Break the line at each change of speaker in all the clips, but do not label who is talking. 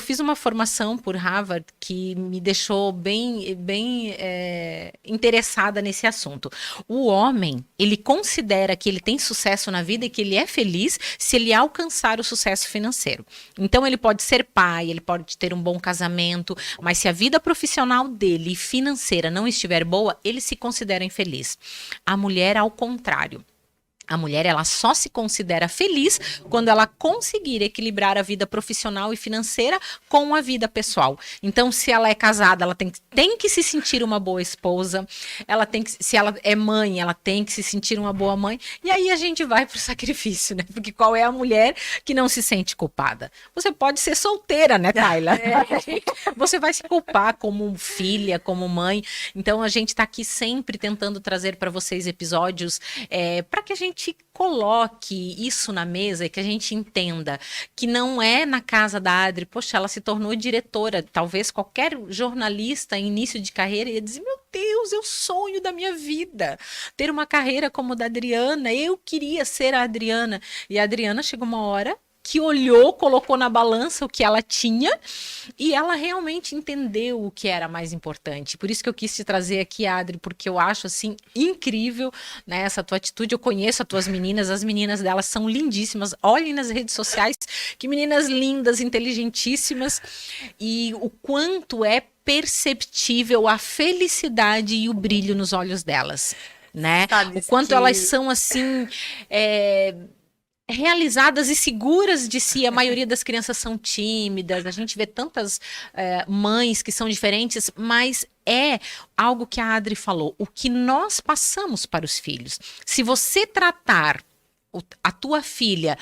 fiz uma formação por Harvard que me deixou bem interessada nesse assunto. O homem, ele considera que ele tem sucesso na vida e que ele é feliz se ele alcançar o sucesso financeiro. Então, ele pode ser pai, ele pode ter um bom casamento, mas se a vida profissional dele e financeira não estiver boa, ele se considera infeliz. A mulher, ao contrário. A mulher, ela só se considera feliz quando ela conseguir equilibrar a vida profissional e financeira com a vida pessoal. Então, se ela é casada, ela tem que se sentir uma boa esposa. Se ela é mãe, ela tem que se sentir uma boa mãe. E aí a gente vai pro sacrifício, né? Porque qual é a mulher que não se sente culpada? Você pode ser solteira, né, Tayla? Você vai se culpar como filha, como mãe. Então, a gente tá aqui sempre tentando trazer para vocês episódios para que a gente coloque isso na mesa e que a gente entenda que não é na casa da Adri, poxa, ela se tornou diretora, talvez qualquer jornalista em início de carreira ia dizer, meu Deus, é o sonho da minha vida, ter uma carreira como a da Adriana, eu queria ser a Adriana, e a Adriana chegou uma hora que olhou, colocou na balança o que ela tinha e ela realmente entendeu o que era mais importante. Por isso que eu quis te trazer aqui, Adri, porque eu acho, assim, incrível, né, essa tua atitude. Eu conheço as tuas meninas, as meninas delas são lindíssimas. Olhem nas redes sociais, que meninas lindas, inteligentíssimas, e o quanto é perceptível a felicidade e o brilho nos olhos delas, né?
Sabe
O quanto
que
elas são, assim, realizadas e seguras de si. A maioria das crianças são tímidas, a gente vê tantas mães que são diferentes, mas é algo que a Adri falou, o que nós passamos para os filhos. Se você tratar a tua filha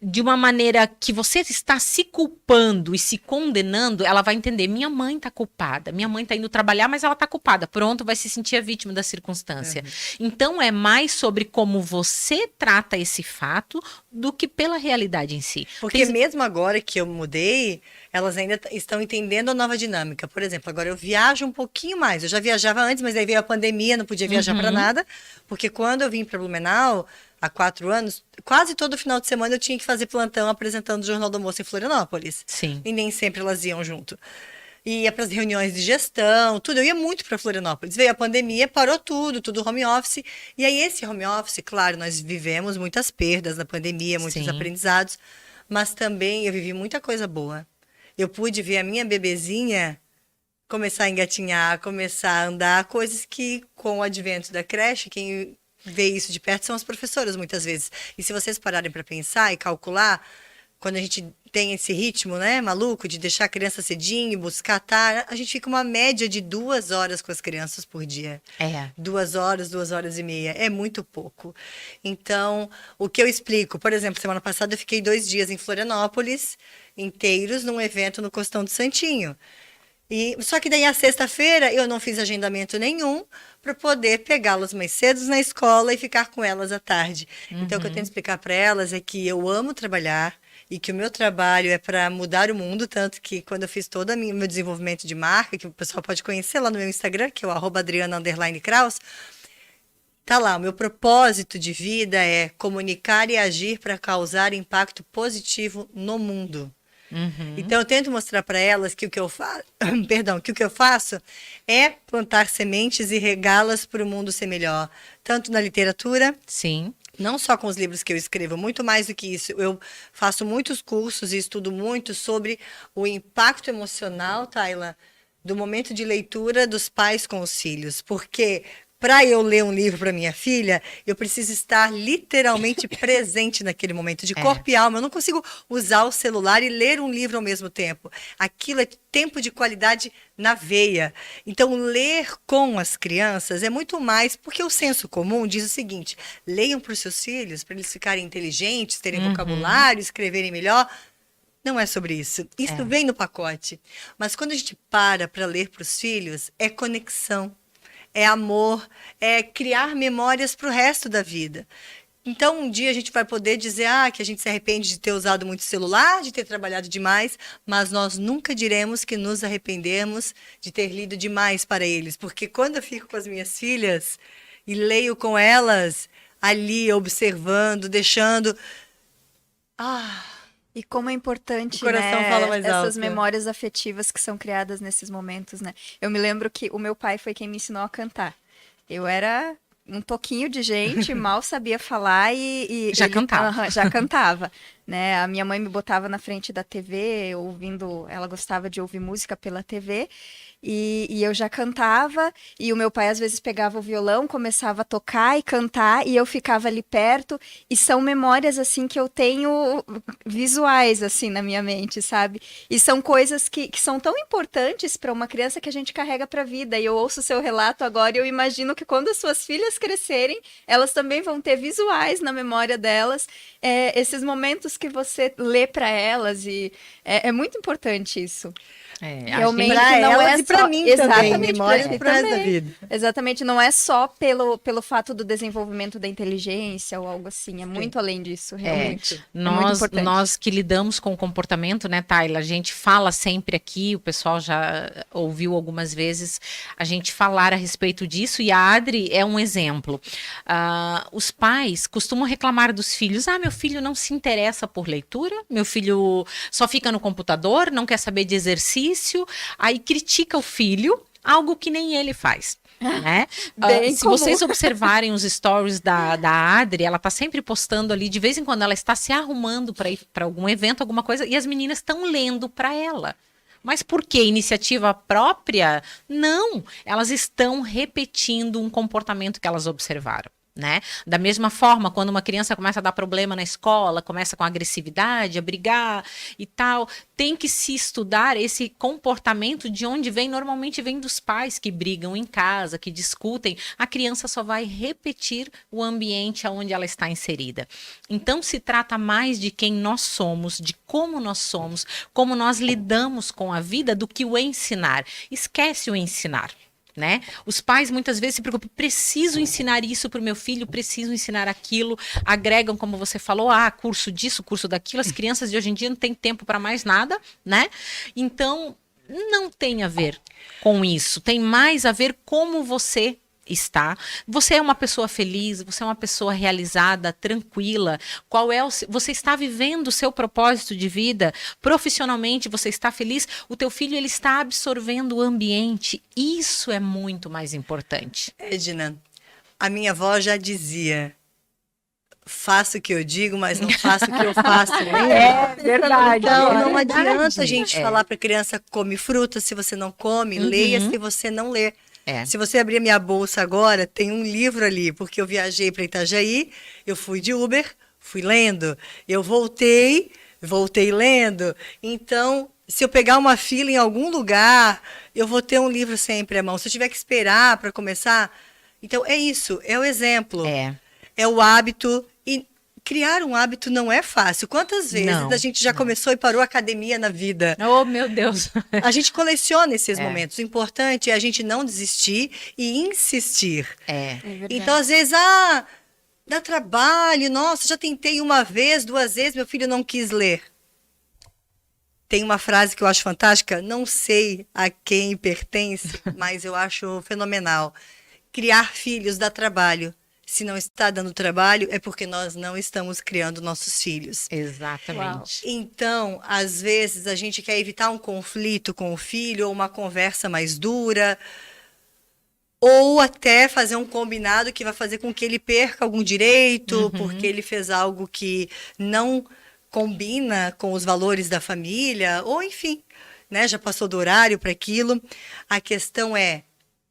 de uma maneira que você está se culpando e se condenando, ela vai entender, minha mãe está culpada, minha mãe está indo trabalhar, mas ela está culpada, pronto, vai se sentir a vítima da circunstância. Então é mais sobre como você trata esse fato do que pela realidade em si.
Porque mesmo agora que eu mudei, elas ainda estão entendendo a nova dinâmica. Por exemplo, agora eu viajo um pouquinho mais. Eu já viajava antes, mas aí veio a pandemia, não podia viajar para nada. Porque quando eu vim para Blumenau, há 4 anos, quase todo final de semana eu tinha que fazer plantão apresentando o Jornal do Almoço em Florianópolis.
Sim.
E nem sempre elas iam junto. Ia para as reuniões de gestão, tudo. Eu ia muito para Florianópolis. Veio a pandemia, parou tudo home office. E aí esse home office, claro, nós vivemos muitas perdas na pandemia, muitos
Sim.
aprendizados, mas também eu vivi muita coisa boa. Eu pude ver a minha bebezinha começar a engatinhar, começar a andar, coisas que com o advento da creche, quem vê isso de perto são as professoras muitas vezes. E se vocês pararem para pensar e calcular, quando a gente tem esse ritmo, né, maluco, de deixar a criança cedinho, buscar tarde, a gente fica uma média de 2 horas com as crianças por dia. 2 horas, 2 horas e meia. É muito pouco. Então, o que eu explico, por exemplo, semana passada eu fiquei 2 dias em Florianópolis, inteiros, num evento no Costão do Santinho. Só que daí, a sexta-feira, eu não fiz agendamento nenhum para poder pegá-las mais cedo na escola e ficar com elas à tarde. Então, o que eu tento explicar para elas é que eu amo trabalhar e que o meu trabalho é para mudar o mundo, tanto que quando eu fiz todo o meu desenvolvimento de marca, que o pessoal pode conhecer lá no meu Instagram, que é o @Adriana_Kraus, tá lá, o meu propósito de vida é comunicar e agir para causar impacto positivo no mundo. Então, eu tento mostrar para elas que o que eu faço, que o que eu faço é plantar sementes e regá-las para o mundo ser melhor. Tanto na literatura,
Sim.
não só com os livros que eu escrevo, muito mais do que isso. Eu faço muitos cursos e estudo muito sobre o impacto emocional, Tayla, do momento de leitura dos pais com os filhos. Porque para eu ler um livro para minha filha, eu preciso estar literalmente presente naquele momento, de corpo e alma. Eu não consigo usar o celular e ler um livro ao mesmo tempo. Aquilo é tempo de qualidade na veia. Então, ler com as crianças é muito mais, porque o senso comum diz o seguinte: leiam para os seus filhos, para eles ficarem inteligentes, terem vocabulário, escreverem melhor. Não é sobre isso. Isso vem no pacote. Mas quando a gente para ler para os filhos, é conexão. É amor, é criar memórias para o resto da vida. Então, um dia a gente vai poder dizer que a gente se arrepende de ter usado muito celular, de ter trabalhado demais, mas nós nunca diremos que nos arrependemos de ter lido demais para eles. Porque quando eu fico com as minhas filhas e leio com elas, ali observando, deixando...
E como é importante,
O coração
né,
fala mais
essas
alto.
memórias afetivas que são criadas nesses momentos, né? Eu me lembro que o meu pai foi quem me ensinou a cantar. Eu era um toquinho de gente, mal sabia falar e
Já
ele
cantava.
já cantava, né? A minha mãe me botava na frente da TV, ouvindo, ela gostava de ouvir música pela TV. E eu já cantava, e o meu pai às vezes pegava o violão, começava a tocar e cantar, e eu ficava ali perto, e são memórias assim que eu tenho visuais assim na minha mente, sabe? E são coisas que são tão importantes para uma criança que a gente carrega para a vida. E eu ouço o seu relato agora e eu imagino que quando as suas filhas crescerem, elas também vão ter visuais na memória delas, esses momentos que você lê para elas, e é muito importante isso.
É, a
Realmente
Pra
não
elas
é
e pra
só...
mim também.
Exatamente, pra
Memórias
ti
pro resto da
também.
vida.
Exatamente, não é só pelo fato do desenvolvimento da inteligência ou algo assim, é muito além disso, realmente. É muito importante.
Nós que lidamos com o comportamento, né, Tayla? A gente fala sempre aqui, o pessoal já ouviu algumas vezes a gente falar a respeito disso, e a Adri é um exemplo. Os pais costumam reclamar dos filhos: meu filho não se interessa por leitura, meu filho só fica no computador, não quer saber de exercício, aí critica o filho, algo que nem ele faz. Né?
Bem
Se
comum.
vocês observarem os stories da Adri, ela tá sempre postando ali, de vez em quando ela está se arrumando para ir para algum evento, alguma coisa, e as meninas estão lendo para ela. Mas por que? Iniciativa própria? Não, elas estão repetindo um comportamento que elas observaram. Né? Da mesma forma, quando uma criança começa a dar problema na escola, começa com agressividade, a brigar e tal, tem que se estudar esse comportamento de onde vem. Normalmente vem dos pais que brigam em casa, que discutem. A criança só vai repetir o ambiente onde ela está inserida. Então se trata mais de quem nós somos, de como nós lidamos com a vida, do que o ensinar. Esquece o ensinar. Né? Os pais muitas vezes se preocupam: preciso ensinar isso para o meu filho, preciso ensinar aquilo, agregam, como você falou, curso disso, curso daquilo. As crianças de hoje em dia não têm tempo para mais nada, né? Então não tem a ver com isso, tem mais a ver como você está. Você é uma pessoa feliz, você é uma pessoa realizada, tranquila. Você está vivendo o seu propósito de vida profissionalmente, você está feliz, o teu filho ele está absorvendo o ambiente. Isso é muito mais importante.
Edna, a minha avó já dizia: faço o que eu digo, mas não faço o que eu faço.
É verdade.
Então,
é
não
verdade.
adianta a gente falar para a criança: come fruta se você não come, leia se você não lê. Se você abrir a minha bolsa agora, tem um livro ali, porque eu viajei para Itajaí, eu fui de Uber, fui lendo, eu voltei lendo. Então, se eu pegar uma fila em algum lugar, eu vou ter um livro sempre à mão. Se eu tiver que esperar para começar, então é isso, é o exemplo, é o hábito. E criar um hábito não é fácil. Quantas vezes a gente já começou e parou a academia na vida?
Oh, meu Deus!
A gente coleciona esses momentos. O importante é a gente não desistir e insistir.
É verdade.
Então, às vezes, dá trabalho. Nossa, já tentei uma vez, 2 vezes, meu filho não quis ler. Tem uma frase que eu acho fantástica, não sei a quem pertence, mas eu acho fenomenal. Criar filhos dá trabalho. Se não está dando trabalho, é porque nós não estamos criando nossos filhos.
Exatamente.
Então, às vezes, a gente quer evitar um conflito com o filho, ou uma conversa mais dura, ou até fazer um combinado que vai fazer com que ele perca algum direito, porque ele fez algo que não combina com os valores da família, ou enfim, né, já passou do horário para aquilo. A questão é: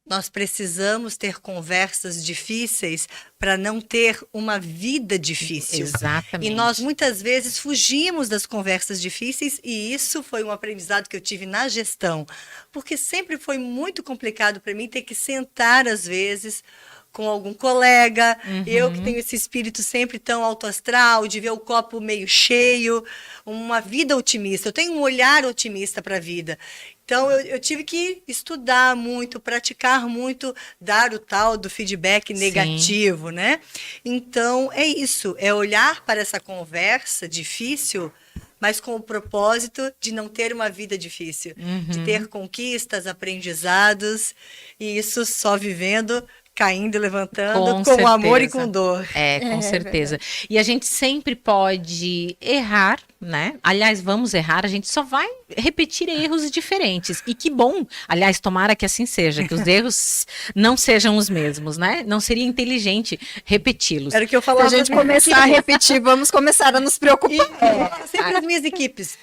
nós precisamos ter conversas difíceis para não ter uma vida difícil.
Exatamente.
E nós muitas vezes fugimos das conversas difíceis, e isso foi um aprendizado que eu tive na gestão, porque sempre foi muito complicado para mim ter que sentar às vezes com algum colega, eu que tenho esse espírito sempre tão alto astral, de ver o copo meio cheio, uma vida otimista, eu tenho um olhar otimista para a vida. Então, eu tive que estudar muito, praticar muito, dar o tal do feedback negativo, né? Então, é isso, é olhar para essa conversa difícil, mas com o propósito de não ter uma vida difícil, de ter conquistas, aprendizados, e isso só vivendo caindo e levantando,
Com
com amor e
certeza.
com dor.
Com
É
certeza. E a gente sempre pode errar, né? Aliás, vamos errar, a gente só vai repetir erros diferentes. E que bom, aliás, tomara que assim seja, que os erros não sejam os mesmos, né? Não seria inteligente repeti-los.
Era o que eu
Se a
falava.
gente começar a repetir, vamos começar a nos preocupar.
Sempre as minhas equipes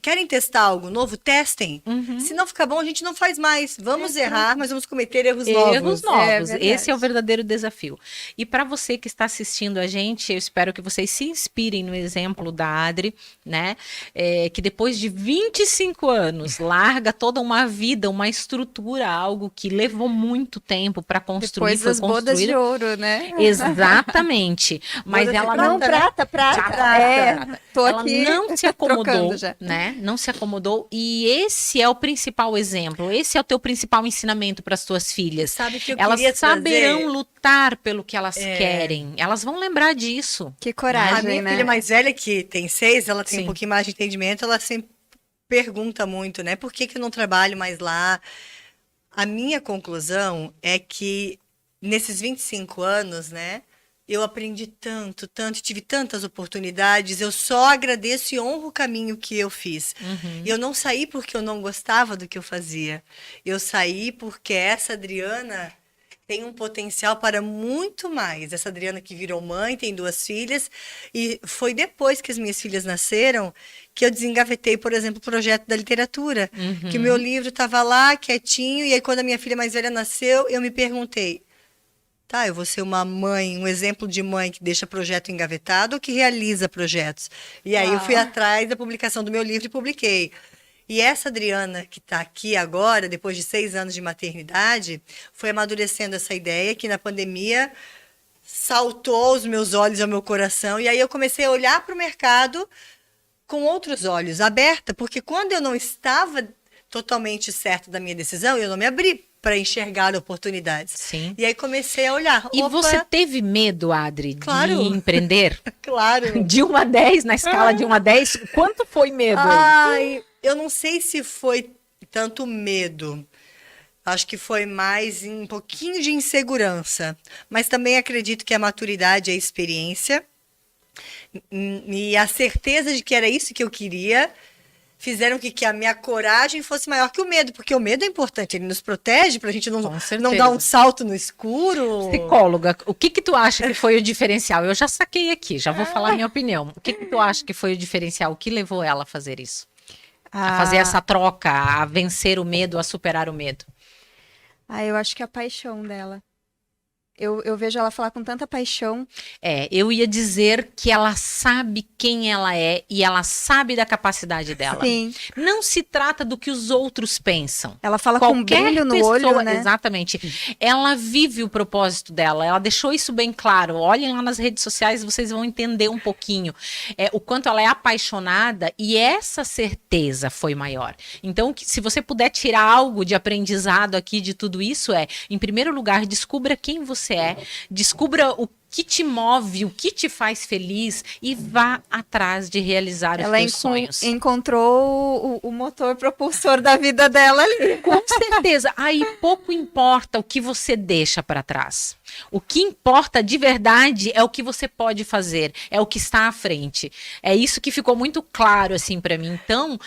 querem testar algo novo, testem. Se não ficar bom, a gente não faz mais. Vamos errar, mas vamos cometer erros novos.
Erros novos.
É verdade.
Esse é o verdadeiro desafio. E para você que está assistindo a gente, eu espero que vocês se inspirem no exemplo da Adri, né? Que depois de 25 anos larga toda uma vida, uma estrutura, algo que levou muito tempo para construir,
Depois
foi
das bodas de
construída.
ouro, né?
Exatamente. Mas
Bodas de
ela
prata,
não
Não, prata. É, tô
ela
aqui
não se acomodou,
trocando já.
né? Não se acomodou. E esse é o principal exemplo. Esse é o teu principal ensinamento para as tuas filhas.
Sabe o que eu
Elas
queria
saberão
trazer?
lutar pelo que elas querem. Elas vão lembrar disso.
Que
A
coragem,
minha
né?
filha mais velha, que tem 6, ela tem
Sim.
um pouquinho mais de entendimento, ela sempre pergunta muito, né? Por que que eu não trabalho mais lá? A minha conclusão é que nesses 25 anos, né? Eu aprendi tanto, tanto, tive tantas oportunidades, eu só agradeço e honro o caminho que eu fiz. Eu não saí porque eu não gostava do que eu fazia. Eu saí porque essa Adriana tem um potencial para muito mais. Essa Adriana que virou mãe, tem 2 filhas, e foi depois que as minhas filhas nasceram que eu desengavetei, por exemplo, o projeto da literatura. Que o meu livro estava lá, quietinho, e aí quando a minha filha mais velha nasceu, eu me perguntei, tá, eu vou ser uma mãe, um exemplo de mãe que deixa projeto engavetado ou que realiza projetos? E aí eu fui
Uau.
atrás da publicação do meu livro e publiquei. E essa Adriana, que está aqui agora, depois de 6 anos de maternidade, foi amadurecendo essa ideia que na pandemia saltou aos meus olhos e ao meu coração. E aí eu comecei a olhar para o mercado com outros olhos, aberta, porque quando eu não estava totalmente certa da minha decisão, eu não me abri para enxergar oportunidades.
Sim.
E aí comecei a olhar.
E
Opa,
você teve medo, Adri,
Claro.
de empreender?
claro.
De 1 a 10, na escala de 1 a 10, quanto foi medo?
Ai, eu não sei se foi tanto medo. Acho que foi mais um pouquinho de insegurança. Mas também acredito que a maturidade e a experiência e a certeza de que era isso que eu queria fizeram que a minha coragem fosse maior que o medo, porque o medo é importante, ele nos protege para a gente
Com
não
certeza.
dar um salto no escuro.
Psicóloga, o que que tu acha que foi o diferencial? Eu já saquei aqui, já vou falar a minha opinião. O que que tu acha que foi o diferencial? O que levou ela a fazer isso? A fazer essa troca, a vencer o medo, a superar o medo?
Eu acho que é a paixão dela. Eu vejo ela falar com tanta paixão.
Eu ia dizer que ela sabe quem ela é e ela sabe da capacidade dela.
Sim.
Não se trata do que os outros pensam.
Ela fala com brilho no olho, né?
Exatamente. Ela vive o propósito dela, ela deixou isso bem claro. Olhem lá nas redes sociais, vocês vão entender um pouquinho o quanto ela é apaixonada e essa certeza foi maior. Então, se você puder tirar algo de aprendizado aqui de tudo isso em primeiro lugar, descubra quem você é, descubra o que te move, o que te faz feliz e vá atrás de realizar os teus sonhos.
Encontrou o motor propulsor da vida dela ali.
Com certeza. Aí pouco importa o que você deixa para trás. O que importa de verdade é o que você pode fazer, é o que está à frente. É isso que ficou muito claro assim para mim. Então,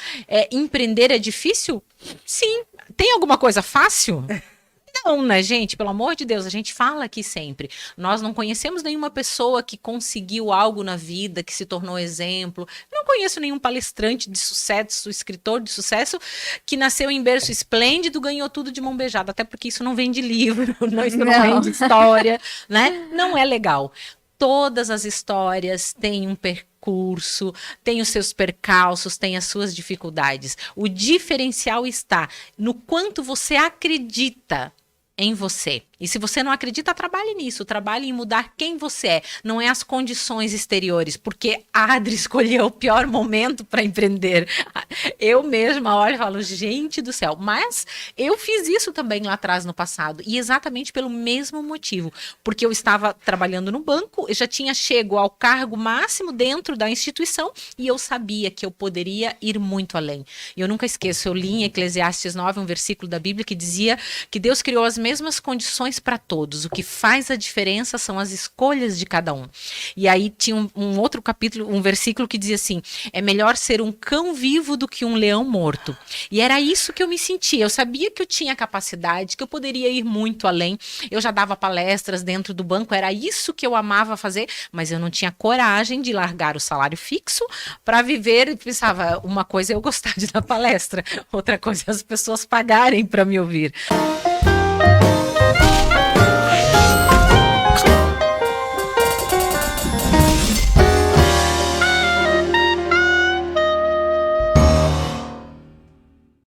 empreender é difícil? Sim. Tem alguma coisa fácil? Não, né, gente? Pelo amor de Deus, a gente fala aqui sempre. Nós não conhecemos nenhuma pessoa que conseguiu algo na vida, que se tornou exemplo. Não conheço nenhum palestrante de sucesso, escritor de sucesso, que nasceu em berço esplêndido, ganhou tudo de mão beijada. Até porque isso não vem de livro, isso não vem de história, né? Não é legal. Todas as histórias têm um percurso, têm os seus percalços, têm as suas dificuldades. O diferencial está no quanto você acredita em você. E se você não acredita, trabalhe nisso, trabalhe em mudar quem você é, não é as condições exteriores, porque a Adri escolheu o pior momento para empreender. Eu mesma olho e falo, gente do céu, mas eu fiz isso também lá atrás no passado, e exatamente pelo mesmo motivo, porque eu estava trabalhando no banco, eu já tinha chego ao cargo máximo dentro da instituição, e eu sabia que eu poderia ir muito além. E eu nunca esqueço, eu li em Eclesiastes 9, um versículo da Bíblia que dizia que Deus criou as mesmas condições iguais para todos. O que faz a diferença são as escolhas de cada um. E aí tinha um outro capítulo, um versículo que dizia assim: é melhor ser um cão vivo do que um leão morto. E era isso que eu me sentia. Eu sabia que eu tinha capacidade, que eu poderia ir muito além. Eu já dava palestras dentro do banco, era isso que eu amava fazer, mas eu não tinha coragem de largar o salário fixo para viver. E pensava, uma coisa é eu gostar de dar palestra, outra coisa é as pessoas pagarem para me ouvir.